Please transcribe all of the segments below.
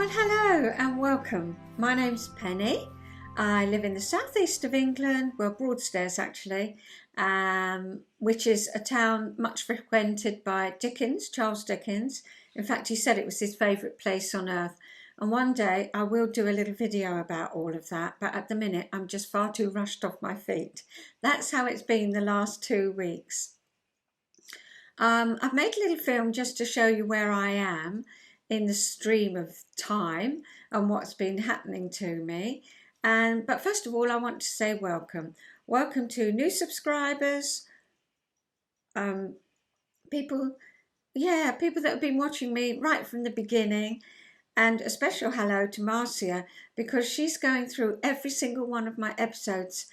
Well, hello and welcome. My name's Penny. I live in the southeast of England, well, Broadstairs actually, which is a town much frequented by Dickens, Charles Dickens. In fact, he said it was his favourite place on earth. And one day I will do a little video about all of that, but at the minute I'm just far too rushed off my feet. That's how it's been the last 2 weeks. I've made a little film just to show you where I am in the stream of time and what's been happening to me. But first of all, I want to say welcome. Welcome to new subscribers, people that have been watching me right from the beginning, and a special hello to Marcia because she's going through every single one of my episodes.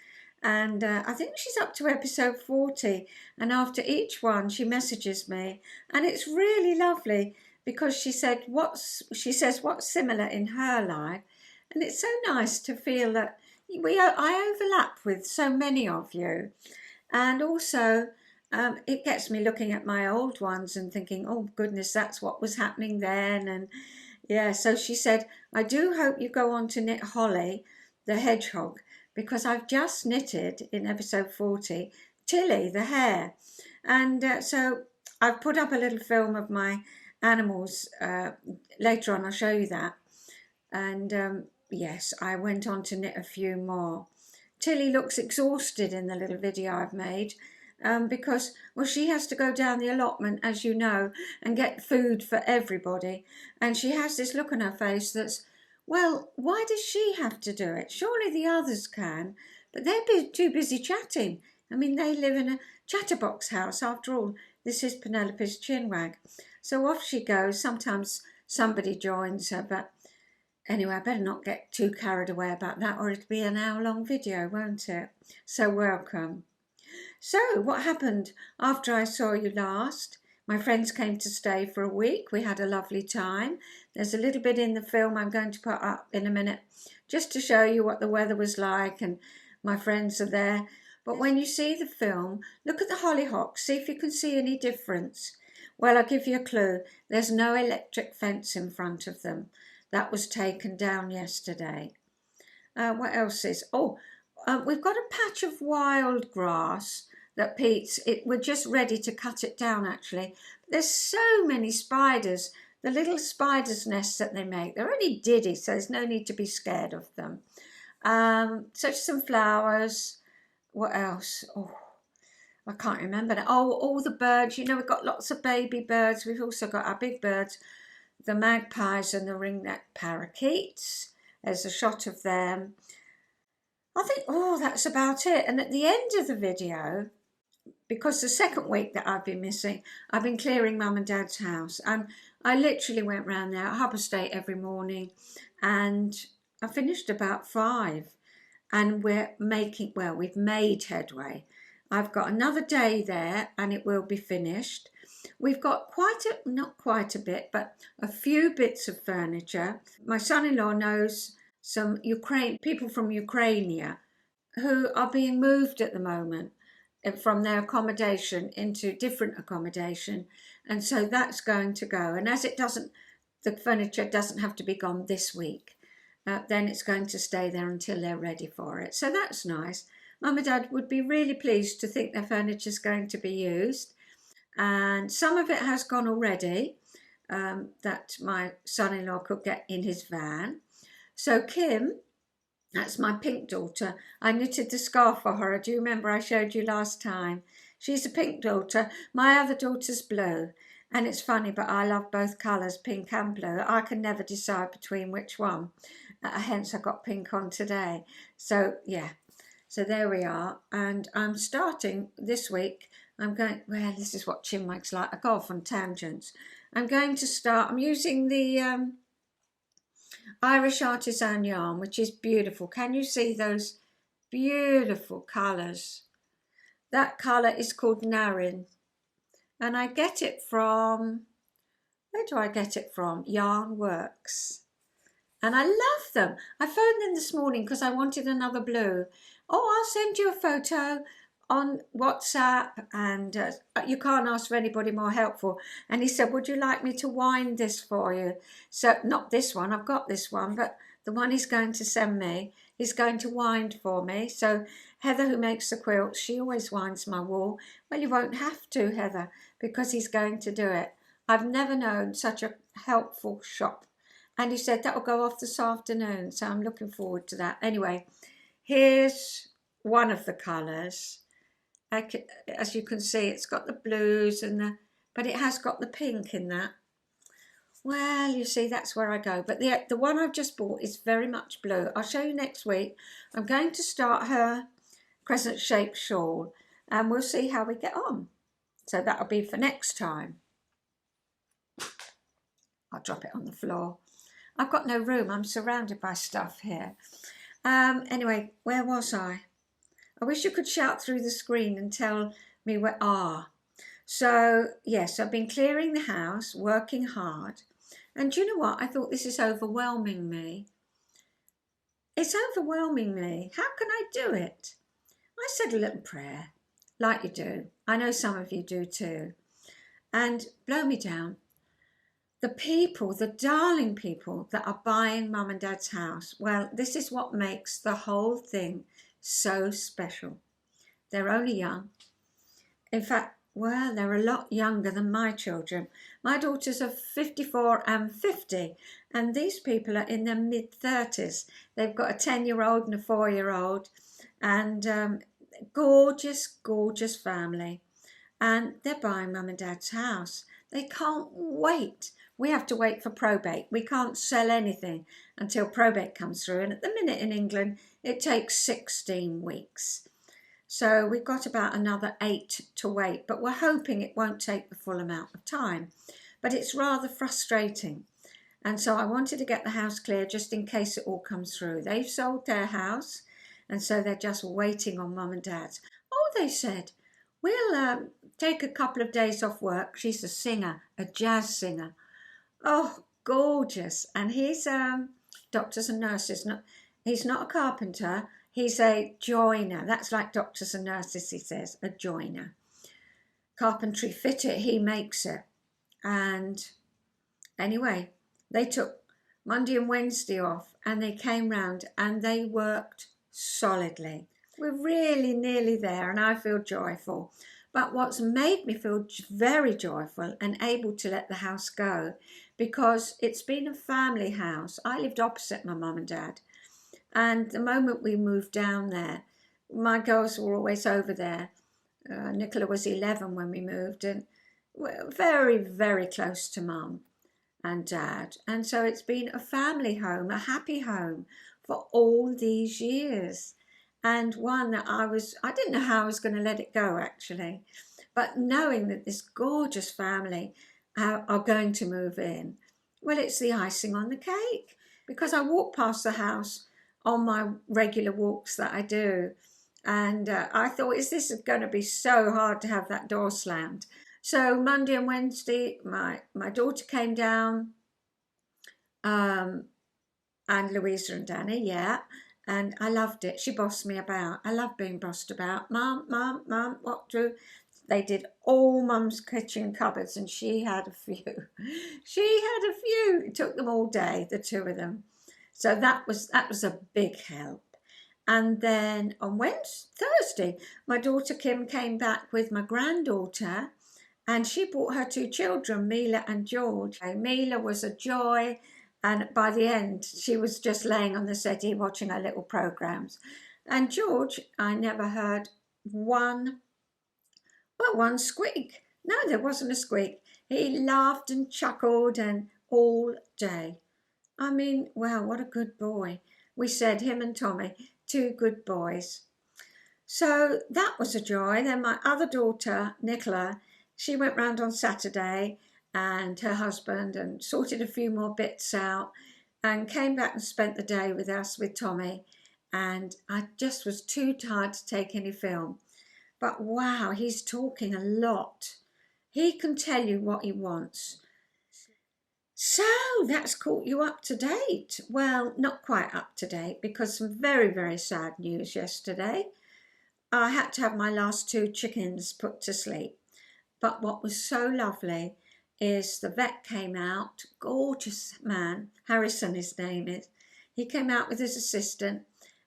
And I think she's up to episode 40, and after each one she messages me, and it's really lovely because she says what's similar in her life, and it's so nice to feel that I overlap with so many of you. And also it gets me looking at my old ones and thinking, oh goodness, that's what was happening then. And yeah, so she said, I do hope you go on to knit Holly the hedgehog, because I've just knitted in episode 40 Tilly the hare. And so I've put up a little film of my animals. Later on I'll show you that. And yes, I went on to knit a few more. Tilly looks exhausted in the little video I've made because, well, she has to go down the allotment, as you know, and get food for everybody. And she has this look on her face that's, well, why does she have to do it? Surely the others can, but they're too busy chatting. I mean, they live in a chatterbox house. After all, this is Penelope's Chinwag. So off she goes. Sometimes somebody joins her, but anyway, I better not get too carried away about that, or it'll be an hour-long video, won't it? So welcome. So what happened after I saw you last? My friends came to stay for a week. We had a lovely time. There's a little bit in the film I'm going to put up in a minute just to show you what the weather was like, and my friends are there. But when you see the film, look at the hollyhocks, see if you can see any difference. Well, I'll give you a clue. There's no electric fence in front of them. That was taken down yesterday. What else is? We've got a patch of wild grass that we're just ready to cut it down actually. There's so many spiders, the little spiders' nests that they make. They're only diddy, so there's no need to be scared of them. Such some flowers. What else? Oh, I can't remember now. Oh, all the birds. You know, we've got lots of baby birds. We've also got our big birds, the magpies and the ringneck parakeets. There's a shot of them. I think, that's about it. And at the end of the video, because the second week that I've been missing, I've been clearing Mum and Dad's house. And I literally went round there at Harbour State every morning, and I finished about 5. And we've made headway. I've got another day there and it will be finished. We've got not quite a bit, but a few bits of furniture. My son-in-law knows some people from Ukraine who are being moved at the moment from their accommodation into different accommodation, and so that's going to go. And as the furniture doesn't have to be gone this week, then it's going to stay there until they're ready for it. So that's nice. Mum and Dad would be really pleased to think their furniture is going to be used, and some of it has gone already, that my son-in-law could get in his van. So Kim, that's my pink daughter. I knitted the scarf for her. Do you remember I showed you last time? She's a pink daughter. My other daughter's blue. And it's funny, but I love both colours, pink and blue. I can never decide between which one. Hence I got pink on today. So yeah, so there we are. And I'm starting this week. This is what Chinwag's like. I go off on tangents. I'm using the Irish artisan yarn, which is beautiful. Can you see those beautiful colours? That colour is called Narin, and I get it from, where do I get it from? Yarn Works. And I love them. I phoned them this morning because I wanted another blue. Oh, I'll send you a photo on WhatsApp, and you can't ask for anybody more helpful. And he said, would you like me to wind this for you? So not this one, I've got this one, but the one he's going to send me, he's going to wind for me. So Heather, who makes the quilts, she always winds my wool. Well, you won't have to, Heather, because he's going to do it. I've never known such a helpful shop. And he said that will go off this afternoon, so I'm looking forward to that. Anyway, here's one of the colours. As you can see, it's got the blues but it has got the pink in that. Well, you see, that's where I go. But the one I've just bought is very much blue. I'll show you next week. I'm going to start her crescent-shaped shawl, and we'll see how we get on. So that'll be for next time. I'll drop it on the floor. I've got no room. I'm surrounded by stuff here. Anyway, where was I? I wish you could shout through the screen and tell me where. So yes, I've been clearing the house, working hard. And do you know what? I thought, this is overwhelming me. It's overwhelming me. How can I do it? I said a little prayer, like you do. I know some of you do too. And blow me down. The people, the darling people that are buying Mum and Dad's house, well, this is what makes the whole thing so special. They're only young. In fact, well, they're a lot younger than my children. My daughters are 54 and 50, and these people are in their mid-30s. They've got a 10-year-old and a 4-year-old, and gorgeous, gorgeous family. And they're buying Mum and Dad's house. They can't wait. We have to wait for probate. We can't sell anything until probate comes through. And at the minute in England, it takes 16 weeks. So we've got about another 8 to wait, but we're hoping it won't take the full amount of time. But it's rather frustrating. And so I wanted to get the house clear just in case it all comes through. They've sold their house, and so they're just waiting on Mum and Dad's. Oh, they said, we'll take a couple of days off work. She's a singer, a jazz singer. Oh, gorgeous. And he's doctors and nurses. He's not a carpenter. He's a joiner. That's like doctors and nurses, he says, a joiner. Carpentry fitter, he makes it. And anyway, they took Monday and Wednesday off, and they came round and they worked solidly. We're really nearly there, and I feel joyful. But what's made me feel very joyful and able to let the house go, because it's been a family house. I lived opposite my mum and dad. And the moment we moved down there, my girls were always over there. Nicola was 11 when we moved, and we're very, very close to Mum and Dad. And so it's been a family home, a happy home for all these years. And one that I didn't know how I was going to let it go, actually. But knowing that this gorgeous family are going to move in, well, it's the icing on the cake. Because I walk past the house on my regular walks that I do. And I thought, is this going to be so hard to have that door slammed? So Monday and Wednesday, my daughter came down, and Louisa and Danny, yeah. And I loved it. She bossed me about. I love being bossed about. Mum, what do? They did all Mum's kitchen cupboards, and she had a few. It took them all day, the two of them. So that was a big help. And then on Thursday, my daughter Kim came back with my granddaughter, and she brought her 2 children, Mila and George. Mila was a joy, and by the end, she was just laying on the settee watching her little programs. And George, I never heard one squeak. No, there wasn't a squeak. He laughed and chuckled and all day. I mean, wow, what a good boy. We said, him and Tommy, 2 good boys. So that was a joy. Then my other daughter, Nicola, she went round on Saturday, and her husband, and sorted a few more bits out, and came back and spent the day with us, with Tommy. And I just was too tired to take any film. But wow, he's talking a lot. He can tell you what he wants. So that's caught you up to date. Well, not quite up to date, because some very, very sad news yesterday. I had to have my last 2 chickens put to sleep. But what was so lovely is the vet came out, gorgeous man, Harrison his name is. He came out with his assistant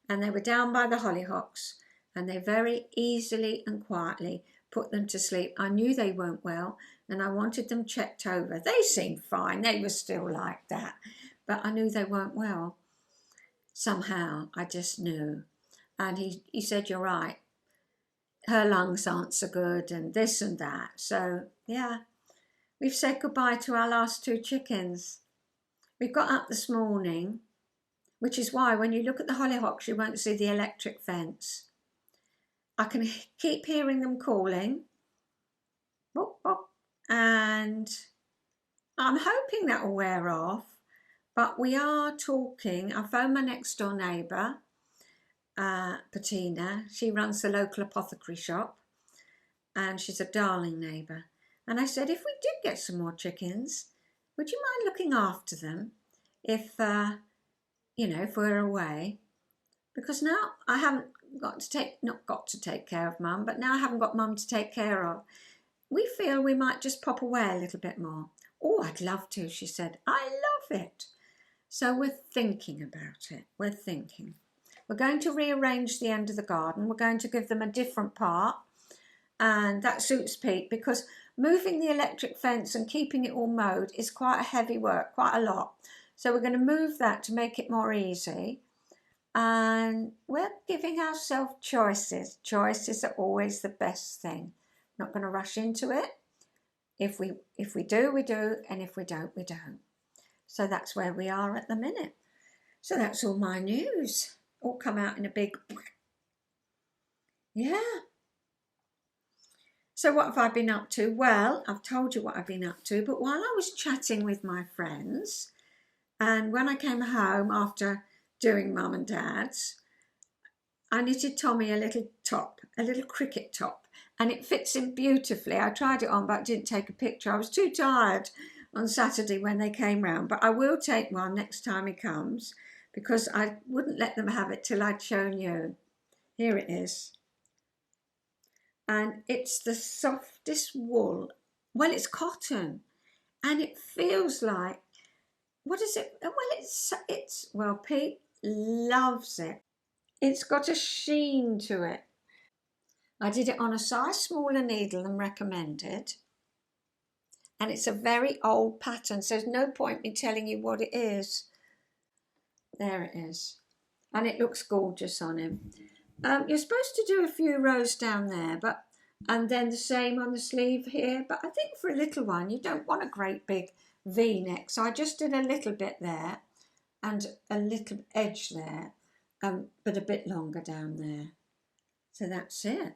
and they were down by the hollyhocks and they very easily and quietly put them to sleep. I knew they weren't well and I wanted them checked over. They seemed fine, they were still like that, but I knew they weren't well. Somehow, I just knew. And he said, you're right, her lungs aren't so good and this and that. So, yeah, we've said goodbye to our last 2 chickens. We got up this morning, which is why when you look at the hollyhocks, you won't see the electric fence. I can keep hearing them calling, bop, bop, and I'm hoping that will wear off. But we are talking. I phoned my next door neighbour, Patina. She runs the local apothecary shop and she's a darling neighbour. And I said, if we did get some more chickens, would you mind looking after them if, if we're away? Because now I haven't not got to take care of Mum, but now I haven't got Mum to take care of. We feel we might just pop away a little bit more. Oh, I'd love to, she said. I love it. So we're thinking about it. We're thinking. We're going to rearrange the end of the garden. We're going to give them a different part. And that suits Pete because moving the electric fence and keeping it all mowed is quite a heavy work, quite a lot. So we're going to move that to make it more easy. And we're giving ourselves choices. Choices are always the best thing. Not going to rush into it. If we do, we do. And if we don't, we don't. So that's where we are at the minute. So that's all my news. All come out in a big... Yeah. So what have I been up to? Well, I've told you what I've been up to. But while I was chatting with my friends, and when I came home after doing Mum and Dad's, I knitted Tommy a little top, a little cricket top. And it fits him beautifully. I tried it on, but didn't take a picture. I was too tired on Saturday when they came round. But I will take one next time he comes because I wouldn't let them have it till I'd shown you. Here it is. And it's the softest wool. Well, it's cotton. And it feels like, what is it? Well, Pete loves it. It's got a sheen to it. I did it on a size smaller needle than recommended. And it's a very old pattern, so there's no point me telling you what it is. There it is. And it looks gorgeous on him. You're supposed to do a few rows down there, and then the same on the sleeve here. But I think for a little one, you don't want a great big V-neck. So I just did a little bit there and a little edge there, but a bit longer down there. So that's it.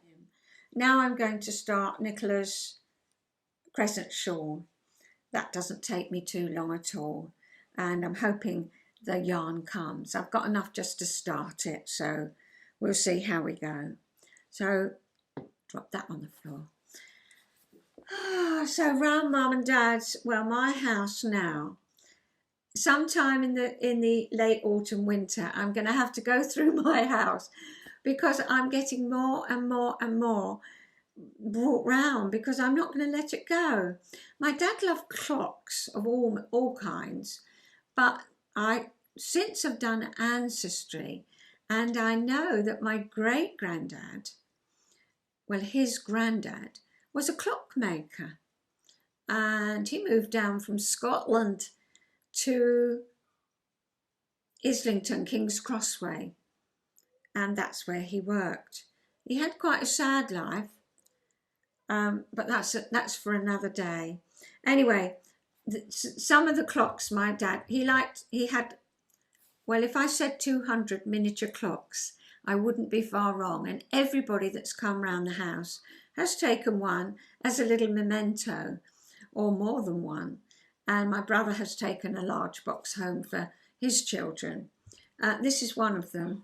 Now I'm going to start Nicola's crescent shawl. That doesn't take me too long at all. And I'm hoping the yarn comes. I've got enough just to start it, so we'll see how we go. So drop that on the floor. So round Mum and Dad's, well, my house now. Sometime in the late autumn, winter, I'm going to have to go through my house because I'm getting more and more and more brought round because I'm not going to let it go. My dad loved clocks of all kinds, but since I've done ancestry, and I know that my great-granddad, well, his granddad was a clockmaker, and he moved down from Scotland to Islington, King's Crossway, and that's where he worked. He had quite a sad life, but that's for another day. Anyway, some of the clocks my dad, he had, well, if I said 200 miniature clocks, I wouldn't be far wrong. And everybody that's come round the house has taken one as a little memento, or more than one. And my brother has taken a large box home for his children. This is one of them.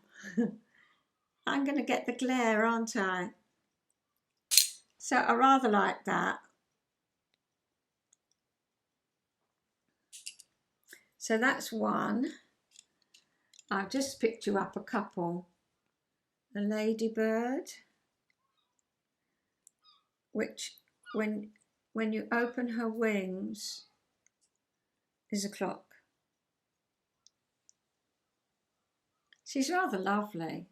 I'm going to get the glare, aren't I? So I rather like that. So that's one. I've just picked you up a couple. The ladybird. which when you open her wings is a clock. She's rather lovely.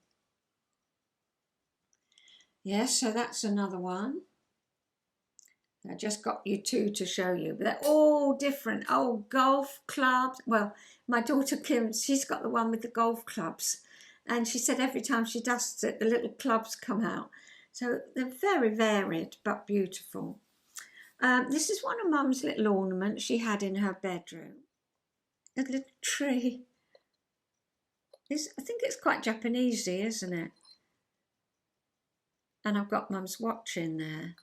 Yes, so that's another one. I just got you two to show you, but they're all different. Oh, golf clubs. Well, my daughter Kim, she's got the one with the golf clubs, and she said every time she dusts it, the little clubs come out. So they're very varied but beautiful. This is one of Mum's little ornaments she had in her bedroom. A little tree. I think it's quite Japanesey, isn't it? And I've got Mum's watch in there.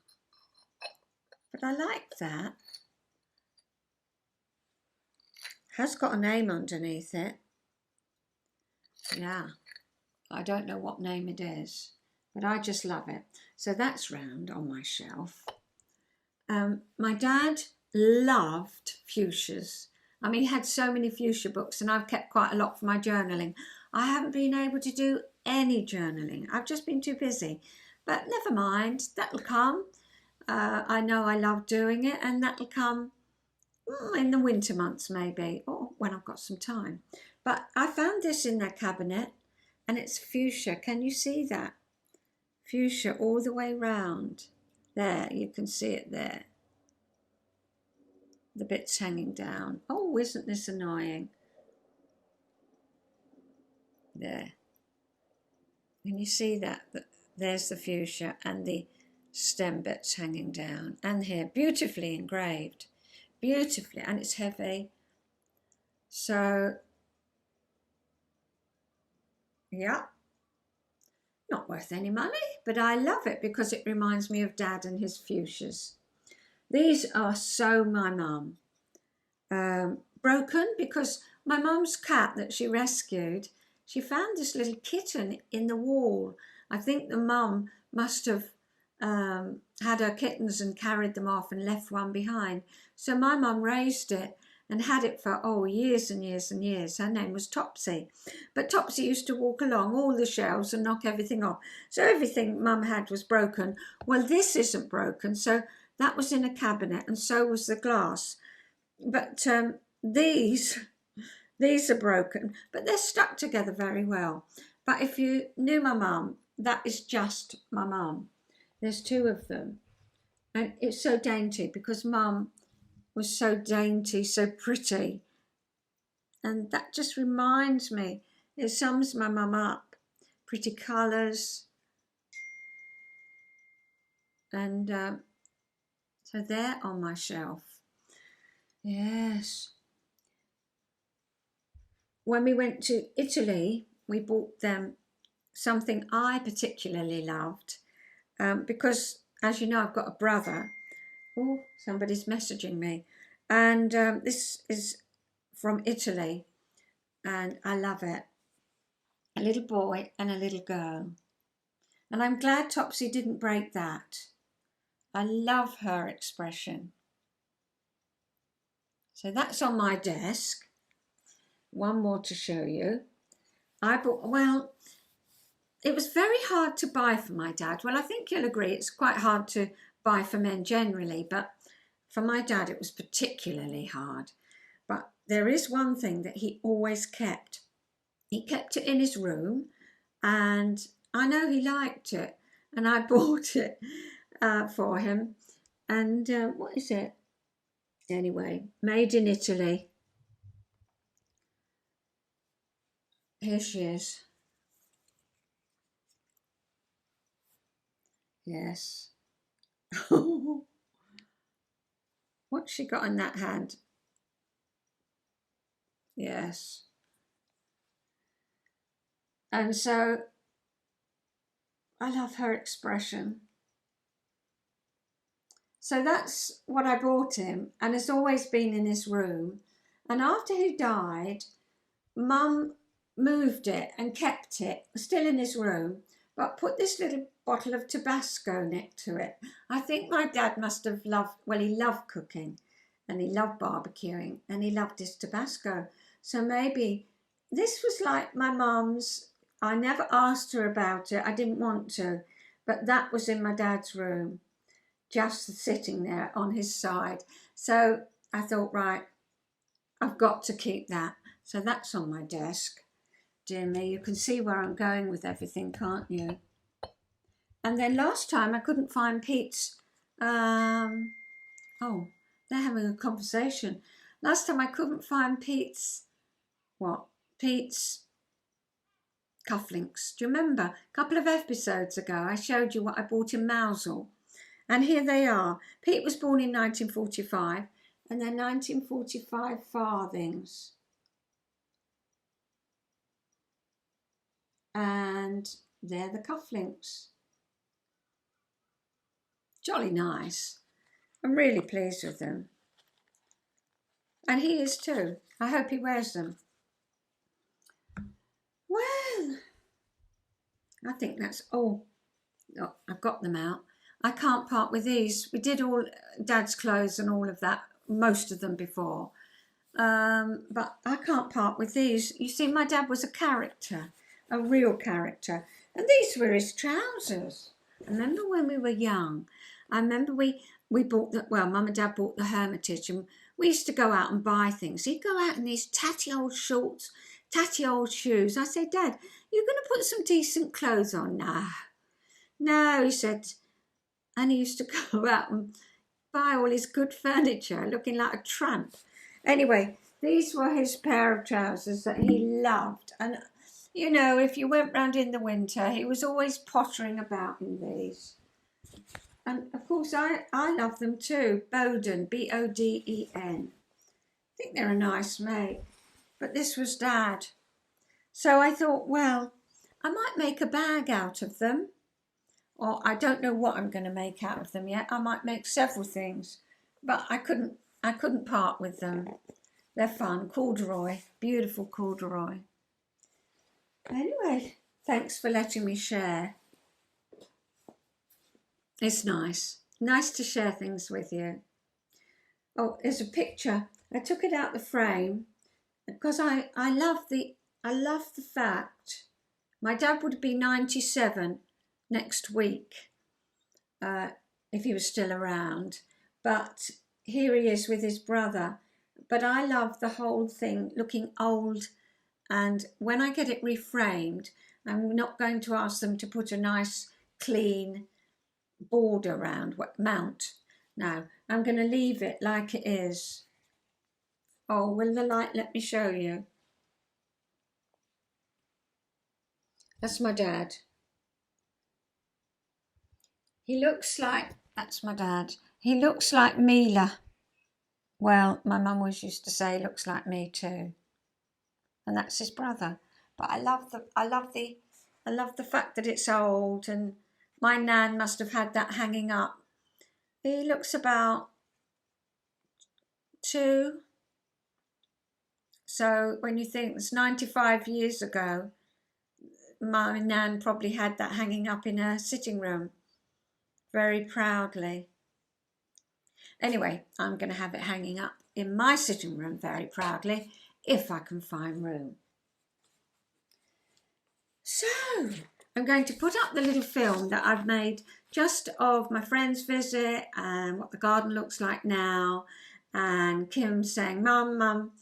But I like that. Has got a name underneath it. Yeah, I don't know what name it is, but I just love it. So that's round on my shelf. My dad loved fuchsias. I mean, he had so many fuchsia books, and I've kept quite a lot for my journaling. I haven't been able to do any journaling. I've just been too busy. But never mind, that'll come. I know I love doing it, and that'll come in the winter months maybe, or when I've got some time. But I found this in their cabinet, and it's fuchsia. Can you see that? Fuchsia all the way round. There, you can see it there. The bits hanging down. Oh, isn't this annoying? There. Can you see that? There's the fuchsia and the stem bits hanging down. And here, beautifully engraved. Beautifully, and it's heavy. So, yeah. Not worth any money, but I love it because it reminds me of Dad and his fuchsias. These are so my mum. Broken because my mum's cat that she rescued, she found this little kitten in the wall. I think the mum must have had her kittens and carried them off and left one behind. So my mum raised it and had it for years and years and years. Her name was Topsy. But Topsy used to walk along all the shelves and knock everything off. So everything Mum had was broken. Well, this isn't broken, so that was in a cabinet, and so was the glass. But these are broken, but they're stuck together very well. But if you knew my mum, that is just my mum. There's two of them. And it's so dainty because Mum was so dainty, so pretty. And that just reminds me, it sums my mum up. Pretty colours. And so they're on my shelf. Yes. When we went to Italy, we bought them something I particularly loved because, as you know, I've got a brother. Oh, somebody's messaging me. And this is from Italy, and I love it. A little boy and a little girl. And I'm glad Topsy didn't break that. I love her expression. So that's on my desk. One more to show you. It was very hard to buy for my dad. Well, I think you'll agree it's quite hard to buy for men generally, but for my dad it was particularly hard. But there is one thing that he always kept. He kept it in his room, and I know he liked it, and I bought it for him. And what is it? Anyway, made in Italy. Here she is. Yes. What's she got in that hand? Yes. And so I love her expression. So that's what I bought him, and it's always been in his room. And after he died, Mum moved it and kept it, still in his room, but put this little bottle of Tabasco next to it. I think my dad must have he loved cooking and he loved barbecuing and he loved his Tabasco. So maybe this was like my mum's. I never asked her about it. I didn't want to, but that was in my dad's room. just sitting there on his side. So I thought, right, I've got to keep that. So that's on my desk. Dear me, you can see where I'm going with everything, can't you? And then last time I couldn't find Pete's. Oh, they're having a conversation. Last time I couldn't find Pete's. What? Pete's cufflinks. Do you remember? A couple of episodes ago, I showed you what I bought in Mousel. And here they are. Pete was born in 1945, and they're 1945 farthings. And they're the cufflinks. Jolly nice. I'm really pleased with them. And he is too. I hope he wears them. Well, I think that's all. Oh, I've got them out. I can't part with these. We did all Dad's clothes and all of that, most of them before. But I can't part with these. You see, my dad was a character, a real character. And these were his trousers. I remember when we were young. I remember we bought Mum and Dad bought the Hermitage, and we used to go out and buy things. He'd go out in these tatty old shorts, tatty old shoes. I said, Dad, you're going to put some decent clothes on now. No, he said, and he used to go out and buy all his good furniture, looking like a tramp. Anyway, these were his pair of trousers that he loved. And, you know, if you went round in the winter, he was always pottering about in these. And, of course, I love them too. Boden, Boden. I think they're a nice make. But this was Dad. So I thought, well, I might make a bag out of them. Or I don't know what I'm going to make out of them yet. I might make several things. But I couldn't part with them. They're fun. Corduroy. Beautiful corduroy. Anyway, thanks for letting me share. It's nice. Nice to share things with you. Oh, there's a picture. I took it out the frame because I love the fact my dad would be 97 next week if he was still around. But here he is with his brother. But I love the whole thing looking old. And when I get it reframed, I'm not going to ask them to put a nice, clean border around, mount. No, I'm going to leave it like it is. Oh, will the light let me show you? That's my dad. He looks like, that's my dad. He looks like Mila. Well, my mum always used to say, looks like me too. And that's his brother. But I love the fact that it's old, and my nan must have had that hanging up. He looks about 2. So when you think it's 95 years ago, my nan probably had that hanging up in her sitting room very proudly. Anyway, I'm going to have it hanging up in my sitting room very proudly if I can find room. So I'm going to put up the little film that I've made just of my friend's visit and what the garden looks like now, and Kim saying, Mum, Mum,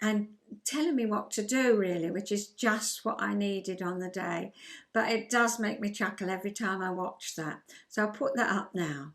and telling me what to do really, which is just what I needed on the day. But it does make me chuckle every time I watch that. So I'll put that up now.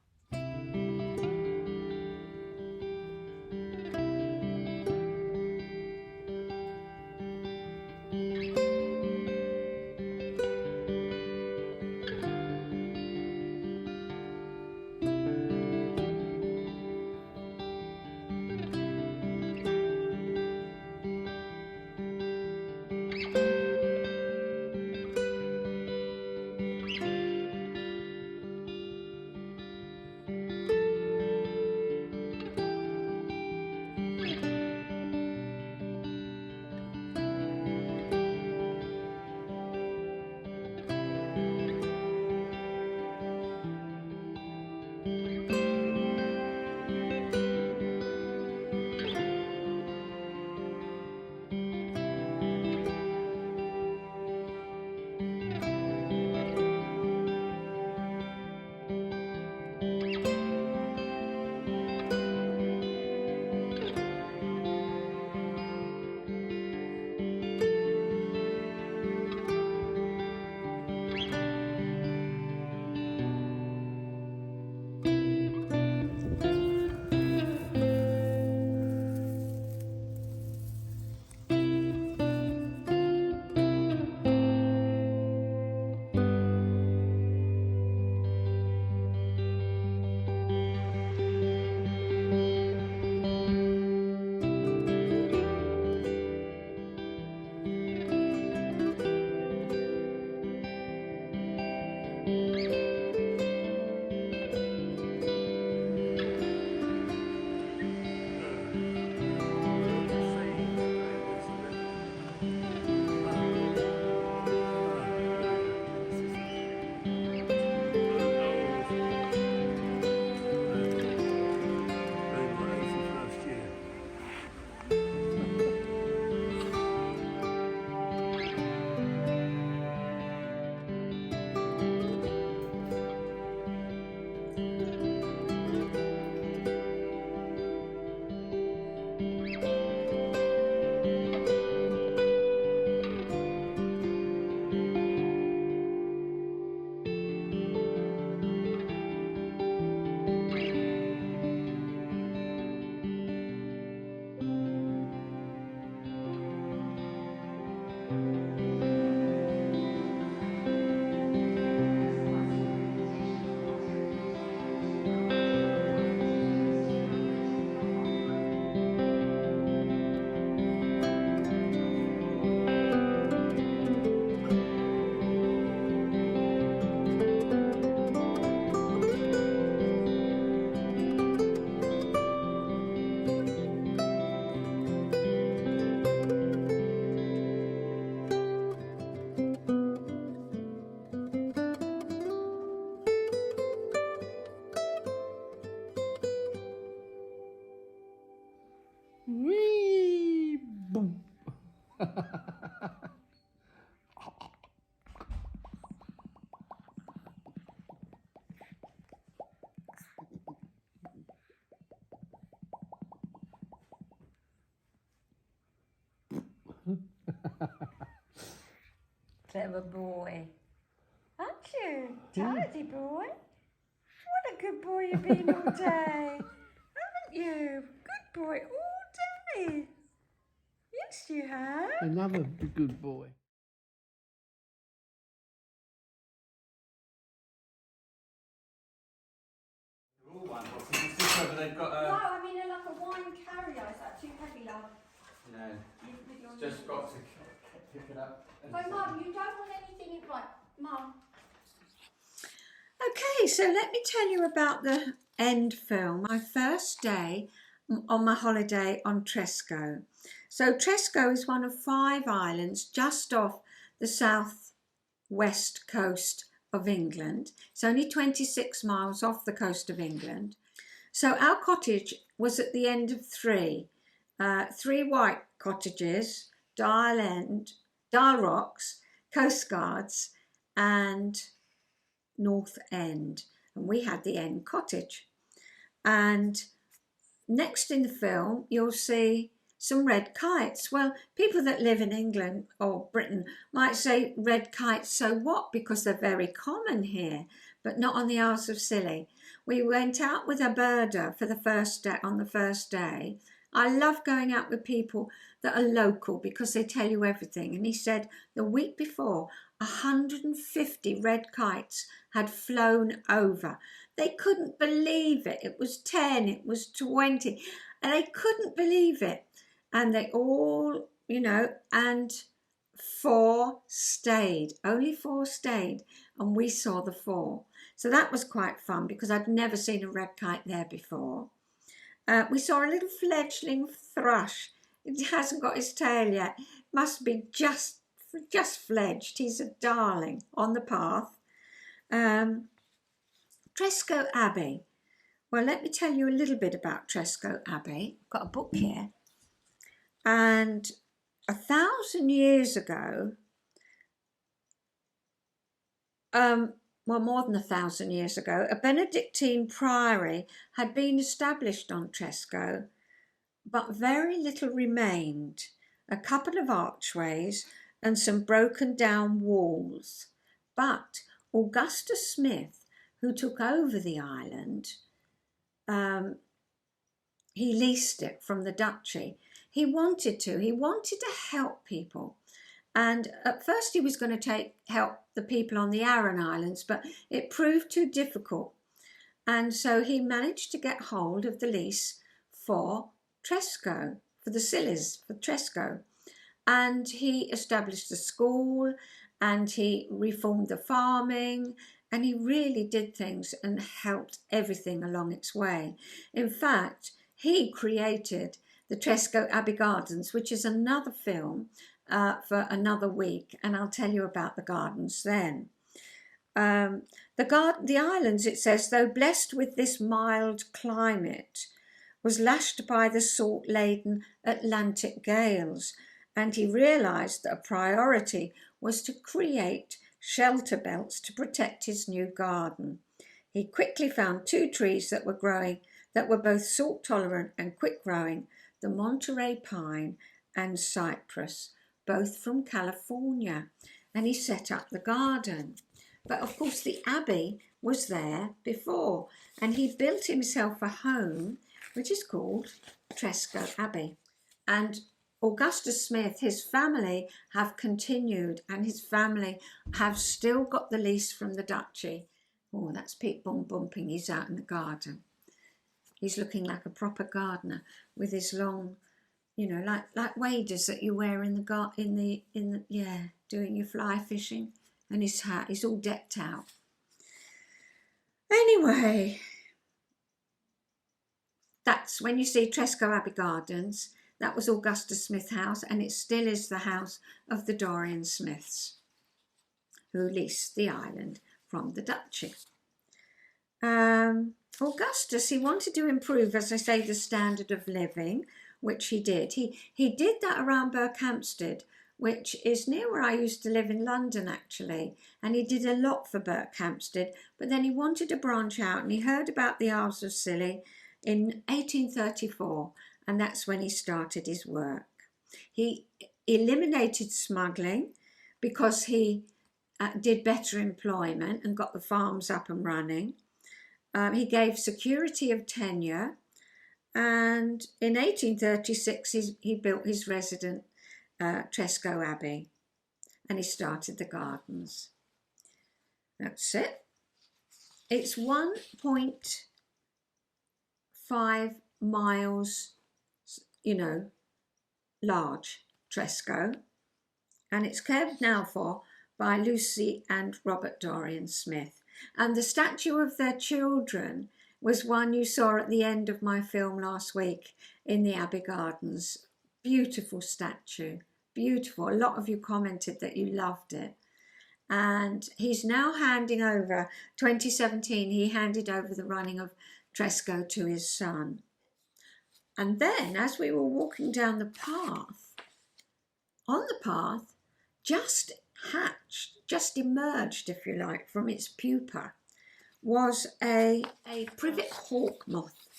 Clever boy. Aren't you? Tidy boy. What a good boy you've been all day. Haven't you? Good boy all day. Yes, you have. Another good boy. They've got No, I mean like a wine carrier. Is that too heavy, love? no, just got to pick it up. So, Mum, you don't want anything in right, Mum. Okay, so let me tell you about the end film, my first day on my holiday on Tresco. So Tresco is one of 5 islands just off the southwest coast of England. It's only 26 miles off the coast of England. So our cottage was at the end of 3 white cottages, Dial Rocks, Coast Guards and North End, and we had the end cottage. And next in the film you'll see some red kites. Well, people that live in England or Britain might say red kites, so what, because they're very common here, but not on the Isles of Scilly. We went out with a birder for the first day. On the first day, I love going out with people that are local because they tell you everything. And he said the week before 150 red kites had flown over. They couldn't believe it. It was 10, it was 20, and they couldn't believe it. And they all, and 4 stayed. Only 4 stayed, and we saw the 4. So that was quite fun because I'd never seen a red kite there before. We saw a little fledgling thrush. It hasn't got his tail yet. Must be just fledged. He's a darling on the path. Tresco Abbey. Well, let me tell you a little bit about Tresco Abbey. I've got a book here. And 1,000 years ago, more than 1,000 years ago, a Benedictine priory had been established on Tresco, but very little remained. A couple of archways and some broken down walls. But Augustus Smith, who took over the island, he leased it from the duchy. He wanted to help people. And at first he was going to help the people on the Aran Islands, but it proved too difficult. And so he managed to get hold of the lease for Tresco, for the Scillies, for Tresco. And he established a school and he reformed the farming and he really did things and helped everything along its way. In fact, he created the Tresco Abbey Gardens, which is another film for another week, and I'll tell you about the gardens then. The islands, it says, though blessed with this mild climate, was lashed by the salt-laden Atlantic gales, and he realised that a priority was to create shelter belts to protect his new garden. He quickly found 2 trees that were both salt-tolerant and quick-growing, the Monterey pine and cypress, both from California, and he set up the garden. But of course the abbey was there before, and he built himself a home which is called Tresco Abbey. And Augustus Smith, his family have continued, and his family have still got the lease from the duchy. Oh, that's Pete bumping. He's out in the garden. He's looking like a proper gardener with his long, like waders that you wear in the doing your fly fishing, and his hat. He's all decked out. Anyway, that's when you see Tresco Abbey Gardens. That was Augustus Smith's house, and it still is the house of the Dorian Smiths, who leased the island from the duchy. Augustus, he wanted to improve, as I say, the standard of living, which he did. He did that around Berkhamsted which is near where I used to live in London actually, and he did a lot for Berkhamsted, but then he wanted to branch out and he heard about the Isles of Scilly in 1834, and that's when he started his work. He eliminated smuggling because he did better employment and got the farms up and running. He gave security of tenure, and in 1836 he built his resident Tresco Abbey, and he started the gardens. That's it. It's 1.5 miles, large, Tresco, and it's cared now for by Lucy and Robert Dorian Smith. And the statue of their children was one you saw at the end of my film last week in the Abbey Gardens. Beautiful statue, beautiful. A lot of you commented that you loved it. And he's now handing over, 2017, he handed over the running of Tresco to his son. And then as we were walking down the path, on the path, just emerged, if you like, from its pupa, was a privet hawk moth.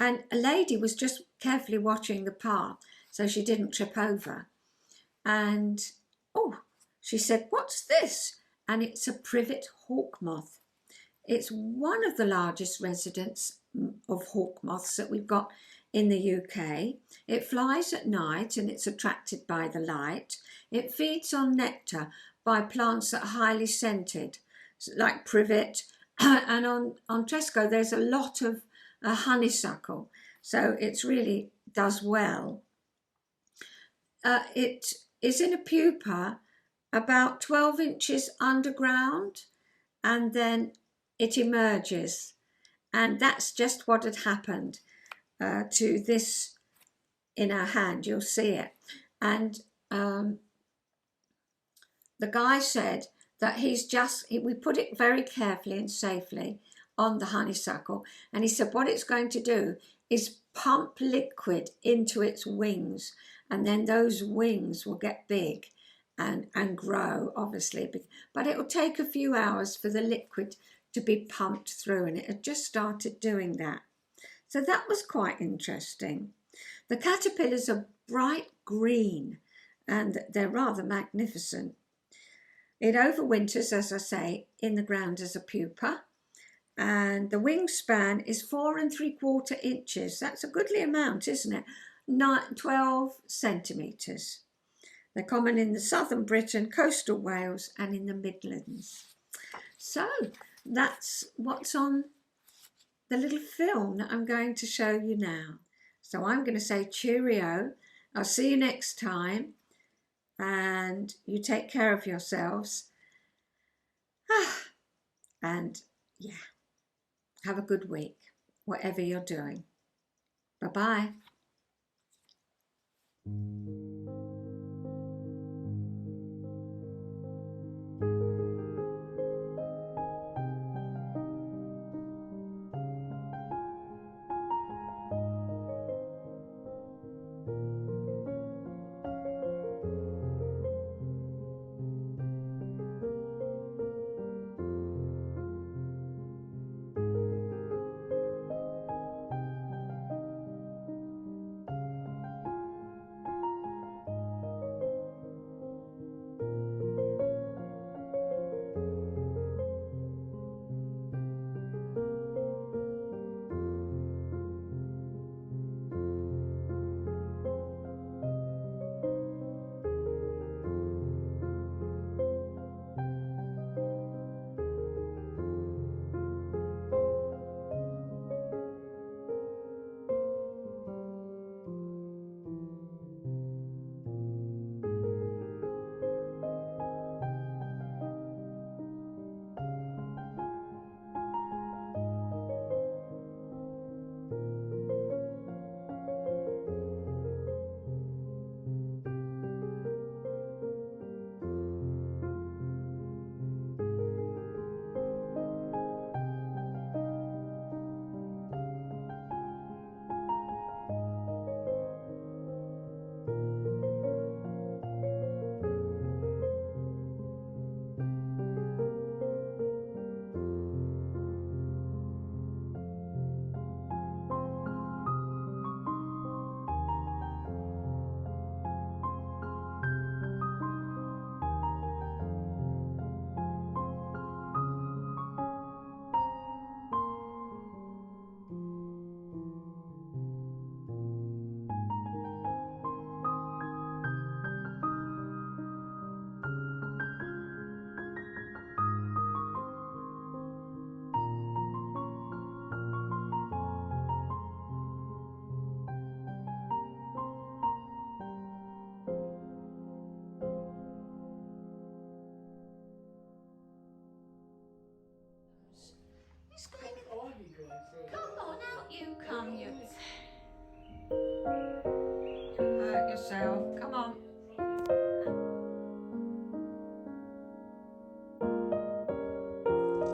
And a lady was just carefully watching the path so she didn't trip over. And, she said, "What's this?" And it's a privet hawk moth. It's one of the largest residents of hawk moths that we've got in the UK. It flies at night and it's attracted by the light. It feeds on nectar by plants that are highly scented, like privet. And on Tresco, there's a lot of honeysuckle, so it really does well. It is in a pupa about 12 inches underground, and then it emerges. And that's just what had happened to this in our hand. You'll see it. And the guy said that we put it very carefully and safely on the honeysuckle. And he said what it's going to do is pump liquid into its wings, and then those wings will get big and grow, obviously. But it will take a few hours for the liquid to be pumped through, and it had just started doing that. So that was quite interesting. The caterpillars are bright green and they're rather magnificent. It overwinters, as I say, in the ground as a pupa, and the wingspan is 4 3/4 inches. That's a goodly amount, isn't it? 12 centimetres. They're common in the southern Britain, coastal Wales and in the Midlands. So that's what's on the little film that I'm going to show you now. So I'm going to say cheerio. I'll see you next time, and you take care of yourselves. And have a good week, whatever you're doing. Bye-bye.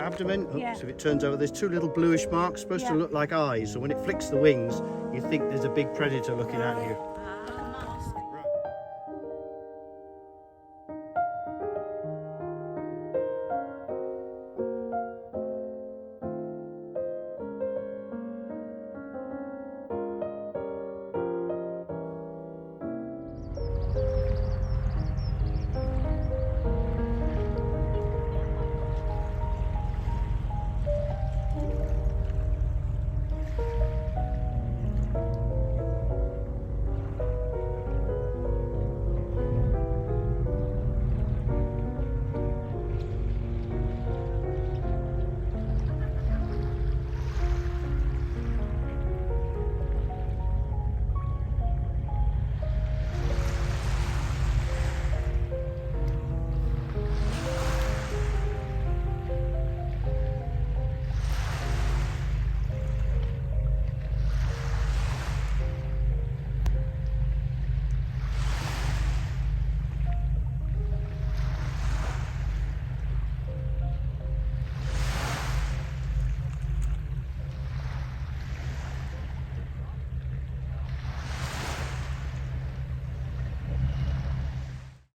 abdomen. Yeah. So if it turns over, there's two little bluish marks supposed to Yeah. look like eyes. So when it flicks the wings, you think there's a big predator looking at you.